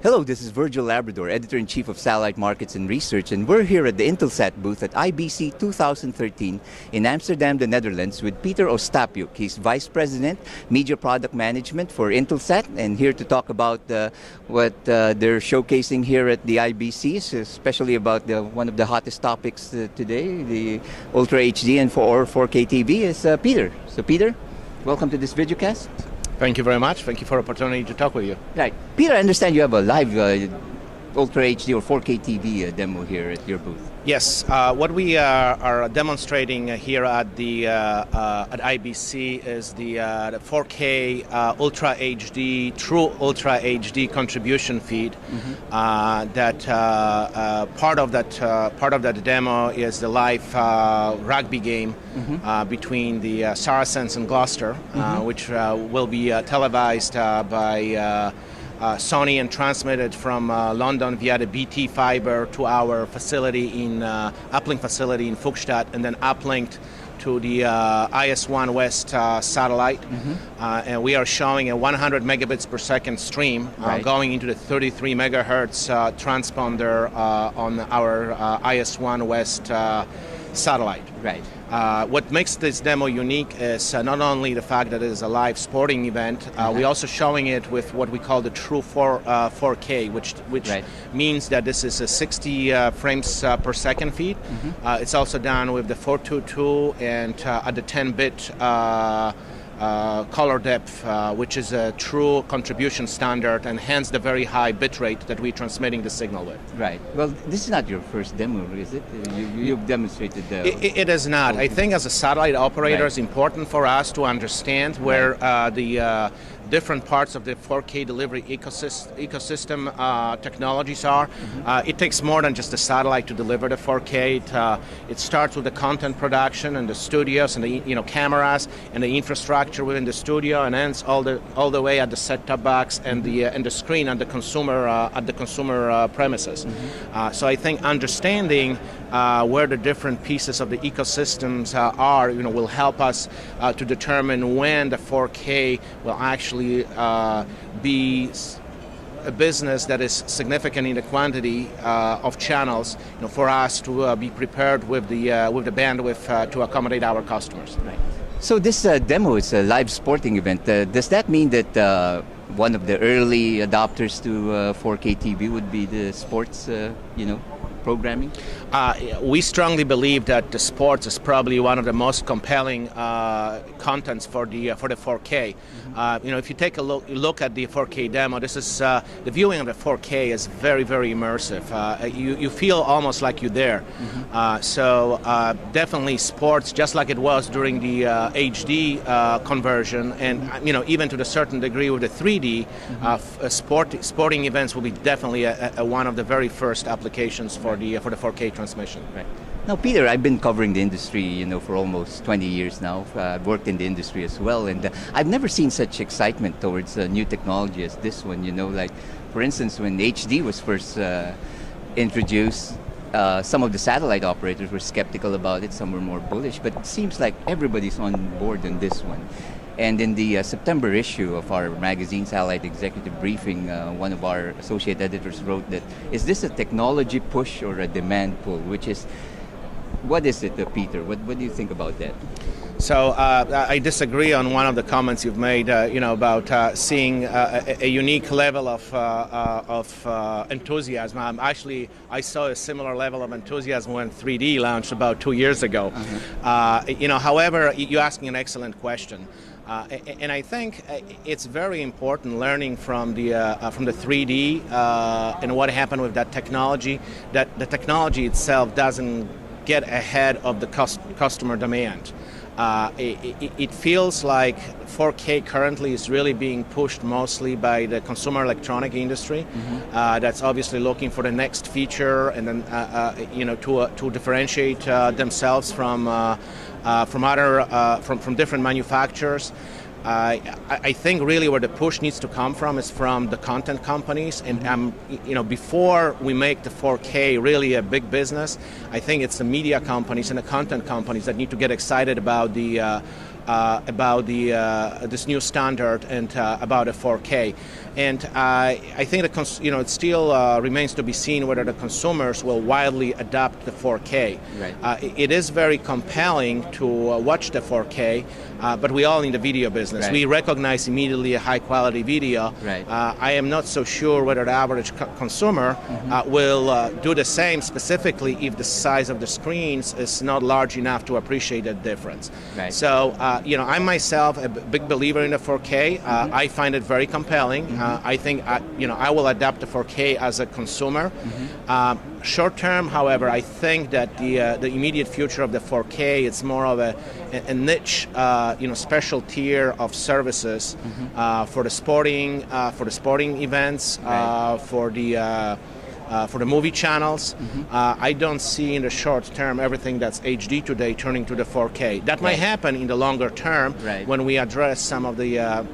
Hello, this is Virgil Labrador, Editor-in-Chief of Satellite Markets and Research, and we're here at the Intelsat booth at IBC 2013 in Amsterdam, the Netherlands, with Peter Ostapiuk. He's Vice President, Media Product Management for Intelsat, and here to talk about what they're showcasing here at the IBC, especially about one of the hottest topics today, the Ultra HD and 4K TV, is Peter. So Peter, welcome to this videocast. Thank you very much. Thank you for the opportunity to talk with you. Right. Peter, I understand you have a live Ultra HD or 4K TV demo here at your booth. Yes, what we are demonstrating here at the at IBC is the 4K Ultra HD, true Ultra HD contribution feed. That part of that demo is the live rugby game between the Saracens and Gloucester, which will be televised by Sony and transmitted from London via the BT fiber to our facility in uplink facility in Fuchstadt, and then uplinked to the IS-1 West satellite. And we are showing a 100 megabits per second stream going into the 33 megahertz transponder on our IS-1 West satellite. Right. What makes this demo unique is not only the fact that it is a live sporting event, we're also showing it with what we call the true 4K, which means that this is a 60 frames per second feed. It's also done with the 422 and at the 10-bit color depth, which is a true contribution standard, and hence the very high bit rate that we're transmitting the signal with. Right. Well, this is not your first demo, is it? You've demonstrated the... It is not. I think as a satellite operator, it's important for us to understand where the different parts of the 4K delivery ecosystem technologies are. It takes more than just a satellite to deliver the 4K. It starts with the content production and the studios and the cameras and the infrastructure within the studio, and ends all the way at the set-top box and the screen at the consumer premises. So I think understanding where the different pieces of the ecosystems are, will help us to determine when the 4K will actually be a business that is significant in the quantity of channels, for us to be prepared with the bandwidth to accommodate our customers. Right. So this demo is a live sporting event. Does that mean that one of the early adopters to 4K TV would be the sports, programming? We strongly believe that the sports is probably one of the most compelling contents for the 4K. If you take a look at the 4K demo, this is the viewing of the 4K is very, very immersive. You feel almost like you're there. So definitely sports, just like it was during the HD conversion, and even to a certain degree with the 3D, sporting events will be definitely one of the very first applications for the 4K transmission. Right. Now, Peter, I've been covering the industry, for almost 20 years now. I've worked in the industry as well, and I've never seen such excitement towards new technology as this one. Like, for instance, when HD was first introduced, some of the satellite operators were skeptical about it, some were more bullish, but it seems like everybody's on board on this one. And in the September issue of our magazine, Satellite Executive Briefing, one of our associate editors wrote that, is this a technology push or a demand pull? What is it, Peter? What do you think about that? So I disagree on one of the comments you've made, about seeing a unique level of enthusiasm. Actually, I saw a similar level of enthusiasm when 3D launched about 2 years ago. However, you're asking an excellent question. And I think it's very important learning from the 3D and what happened with that technology, that the technology itself doesn't get ahead of the customer demand. It feels like 4K currently is really being pushed mostly by the consumer electronic industry. That's obviously looking for the next feature, and then to differentiate themselves from different manufacturers. I think really where the push needs to come from is from the content companies, and before we make the 4K really a big business, I think it's the media companies and the content companies that need to get excited about the about this new standard and about the 4K. And I think that it still remains to be seen whether the consumers will widely adopt the 4K. Right. It is very compelling to watch the 4K, but we all in the video business. Right. We recognize immediately a high quality video. Right. I am not so sure whether the average consumer will do the same, specifically if the size of the screens is not large enough to appreciate that difference. Right. So, I'm myself a big believer in the 4K. I find it very compelling. I think, I will adapt the 4K as a consumer. Short term, however, I think that the immediate future of the 4K, it's more of a niche, special tier of services for the sporting events, Right. For the movie channels. I don't see in the short term everything that's HD today turning to the 4K. That might happen in the longer term Right. when we address some of the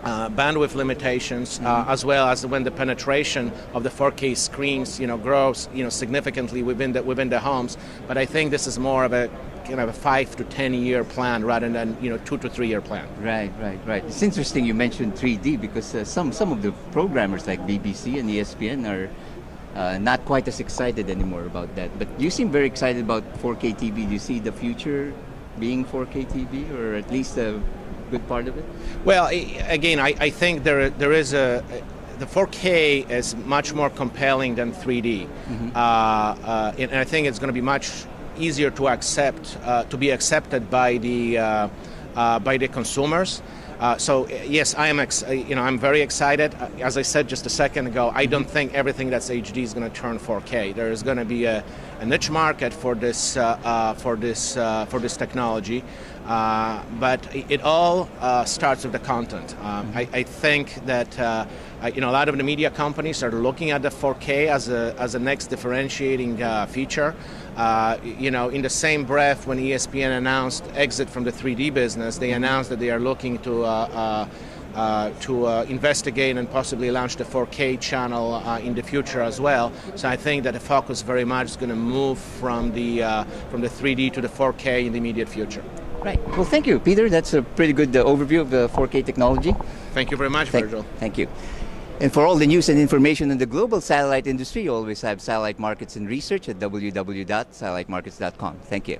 bandwidth limitations, as well as when the penetration of the 4K screens, grows, significantly within the homes. But I think this is more of a kind of a 5 to 10 year plan rather than 2 to 3 year plan. Right. It's interesting you mentioned 3D because some of the programmers like BBC and ESPN are not quite as excited anymore about that. But you seem very excited about 4K TV. Do you see the future being 4K TV, or at least a good part of it? Well, again, I think there is the 4K is much more compelling than 3D, and I think it's going to be much easier to accept, to be accepted by the consumers. So yes, I'm very excited. As I said just a second ago, I don't think everything that's HD is going to turn 4K. There is going to be a niche market for this technology, but it all starts with the content. I think that a lot of the media companies are looking at the 4K as a next differentiating feature. In the same breath, when ESPN announced exit from the 3D business, they announced that they are looking to investigate and possibly launch the 4K channel in the future as well. So I think that the focus very much is going to move from the 3D to the 4K in the immediate future. Right. Well, thank you, Peter. That's a pretty good overview of the 4K technology. Thank you very much, Virgil. Thank you. And for all the news and information on the global satellite industry, you always have Satellite Markets and Research at www.satellitemarkets.com. Thank you.